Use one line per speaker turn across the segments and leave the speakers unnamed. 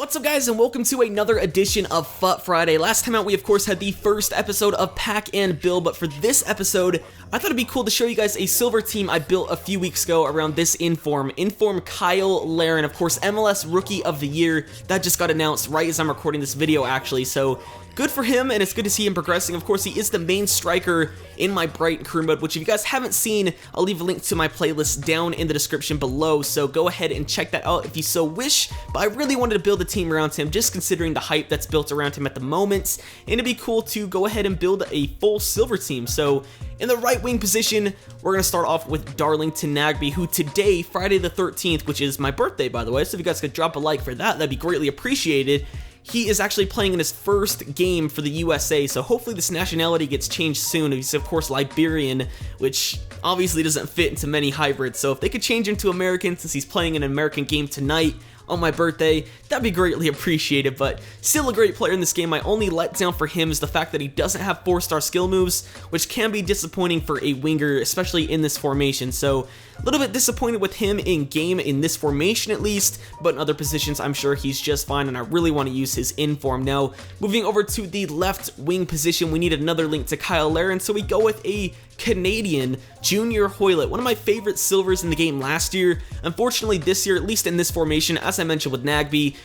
What's up guys, and welcome to another edition of FUT Friday. Last time out we of course had the first episode of Pack and Build, but for this episode I thought it'd be cool to show you guys a silver team I built a few weeks ago around this inform Kyle Larin, of course MLS Rookie of the Year. That just got announced right as I'm recording this video actually, so good for him, and it's good to see him progressing. Of course, he is the main striker in my Brighton crew mode, which if you guys haven't seen, I'll leave a link to my playlist down in the description below, so go ahead and check that out if you so wish. But I really wanted to build a team around him, just considering the hype that's built around him at the moment, and it'd be cool to go ahead and build a full silver team. So in the right wing position, we're going to start off with Darlington Nagbe, who today, Friday the 13th, which is my birthday by the way, so if you guys could drop a like for that, that'd be greatly appreciated. He is actually playing in his first game for the USA, so hopefully this nationality gets changed soon. He's of course Liberian, which obviously doesn't fit into many hybrids, so if they could change him to American since he's playing an American game tonight on my birthday, that'd be greatly appreciated. But still a great player in this game. My only letdown for him is the fact that he doesn't have 4-star skill moves, which can be disappointing for a winger, especially in this formation. So a little bit disappointed with him in game, in this formation at least, but in other positions I'm sure he's just fine, and I really want to use his inform. Now moving over to the left wing position, we need another link to Kyle Larin, so we go with a Canadian, Junior Hoylett, one of my favorite silvers in the game last year. Unfortunately this year, at least in this formation, as I mentioned with Nagbe,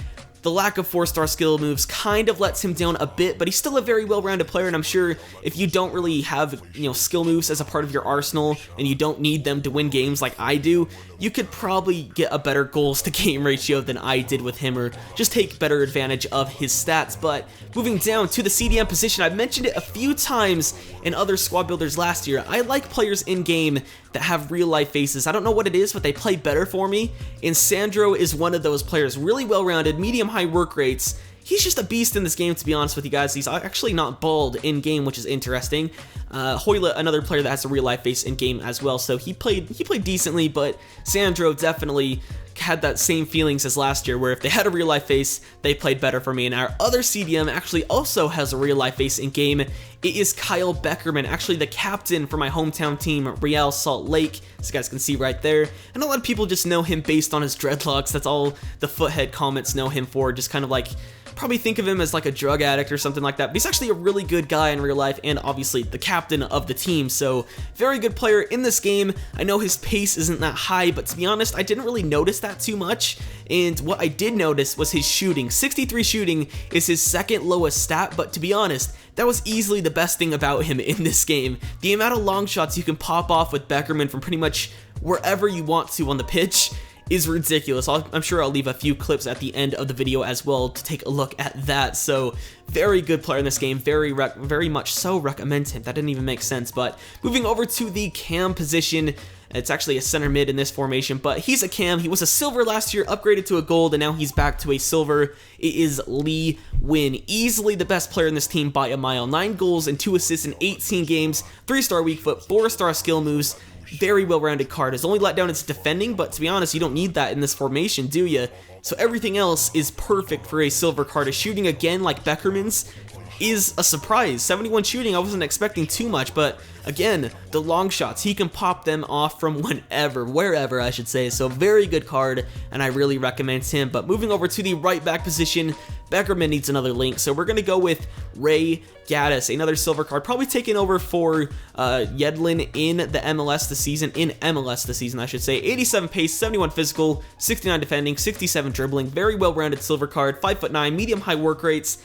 the lack of 4-star skill moves kind of lets him down a bit, but he's still a very well-rounded player, and I'm sure if you don't really have, skill moves as a part of your arsenal, and you don't need them to win games like I do, you could probably get a better goals to game ratio than I did with him, or just take better advantage of his stats. But moving down to the CDM position, I've mentioned it a few times in other squad builders last year. I like players in game that have real life faces. I don't know what it is, but they play better for me, and Sandro is one of those players. Really well-rounded, medium-high work rates. He's just a beast in this game, to be honest with you guys. He's actually not bald in game, which is interesting. Hoylett, another player that has a real life face in game as well, so he played decently, but Sandro definitely had that same feelings as last year, where if they had a real life face, they played better for me. And our other CDM actually also has a real life face in game. It is Kyle Beckerman, actually the captain for my hometown team, Real Salt Lake, as you guys can see right there. And a lot of people just know him based on his dreadlocks. That's all the Foothead comments know him for, just kind of like, probably think of him as like a drug addict or something like that, but he's actually a really good guy in real life, and obviously the captain of the team, so very good player in this game. I know his pace isn't that high, but to be honest, I didn't really notice that too much, and what I did notice was his shooting. 63 shooting is his second lowest stat, but to be honest, that was easily the best thing about him in this game. The amount of long shots you can pop off with Beckerman from pretty much wherever you want to on the pitch is ridiculous. I'm sure I'll leave a few clips at the end of the video as well to take a look at that. So very good player in this game, very much so recommend him. That didn't even make sense. But moving over to the cam position, it's actually a center mid in this formation, but he's a cam. He was a silver last year, upgraded to a gold, and now he's back to a silver. It is Lee Win, easily the best player in this team by a mile. 9 goals and 2 assists in 18 games, 3-star weak foot, 4-star skill moves. Very well-rounded card. His only letdown is defending, but to be honest, you don't need that in this formation, do you? So everything else is perfect for a silver card. His shooting, again, like Beckerman's, is a surprise. 71 shooting, I wasn't expecting too much, but again, the long shots, he can pop them off from wherever I should say, so very good card, and I really recommend him. But moving over to the right back position, Beckerman needs another link, so we're going to go with Ray Gaddis, another silver card, probably taking over for Yedlin in the MLS this season, I should say. 87 pace, 71 physical, 69 defending, 67 dribbling, very well-rounded silver card, 5'9", medium-high work rates.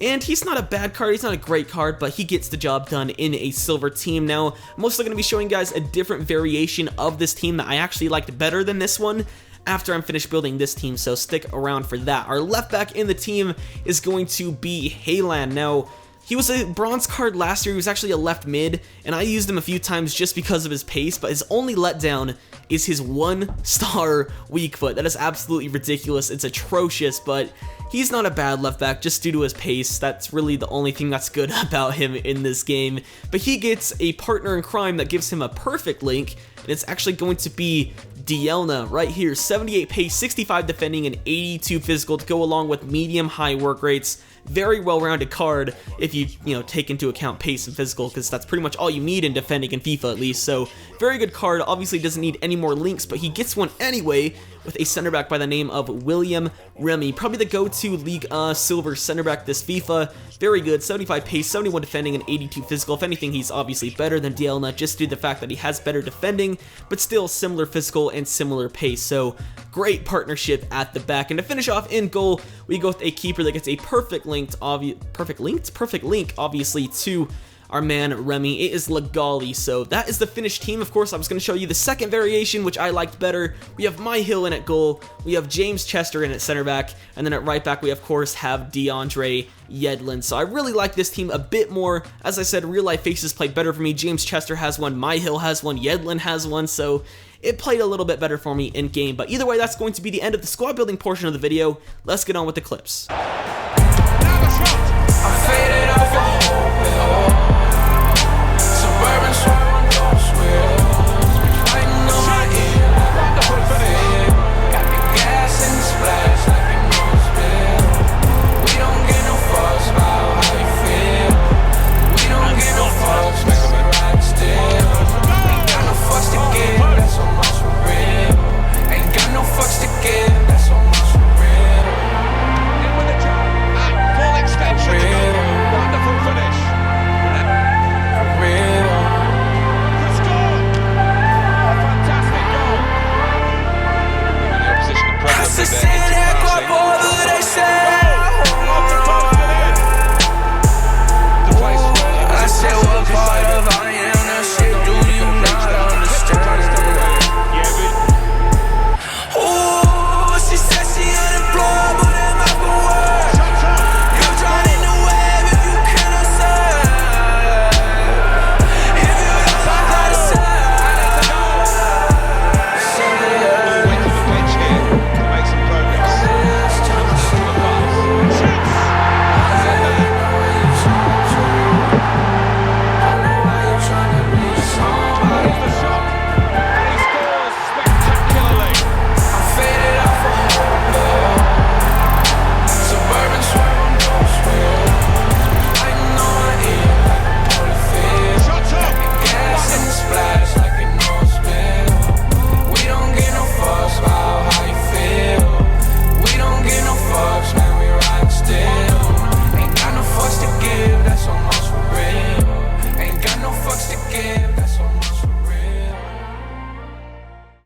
And he's not a bad card, he's not a great card, but he gets the job done in a silver team. Now, I'm also going to be showing you guys a different variation of this team that I actually liked better than this one after I'm finished building this team, so stick around for that. Our left back in the team is going to be Haylan. Now, he was a bronze card last year. He was actually a left mid, and I used him a few times just because of his pace, but his only letdown is his 1-star weak foot. That is absolutely ridiculous. It's atrocious, but he's not a bad left back just due to his pace. That's really the only thing that's good about him in this game. But he gets a partner in crime that gives him a perfect link, and it's actually going to be Dielna right here. 78 pace, 65 defending, and 82 physical to go along with medium high work rates. very well-rounded card if you take into account pace and physical, because that's pretty much all you need in defending in FIFA at least. So very good card. Obviously doesn't need any more links, but he gets one anyway with a center back by the name of William Remy. Probably the go-to League Silver center back this FIFA. Very good, 75 pace, 71 defending, and 82 physical. If anything, he's obviously better than Dielna just due to the fact that he has better defending, but still similar physical and similar pace. So great partnership at the back. And to finish off in goal, we go with a keeper that gets a perfect link, obviously, to our man Remy. It is Lagali. So that is the finished team. Of course, I was going to show you the second variation, which I liked better. We have My Hill in at goal, we have James Chester in at center back, and then at right back we of course have DeAndre Yedlin. So I really like this team a bit more. As I said, real life faces play better for me. James Chester has one, My Hill has one, Yedlin has one, so it played a little bit better for me in game. But either way, that's going to be the end of the squad building portion of the video. Let's get on with the clips.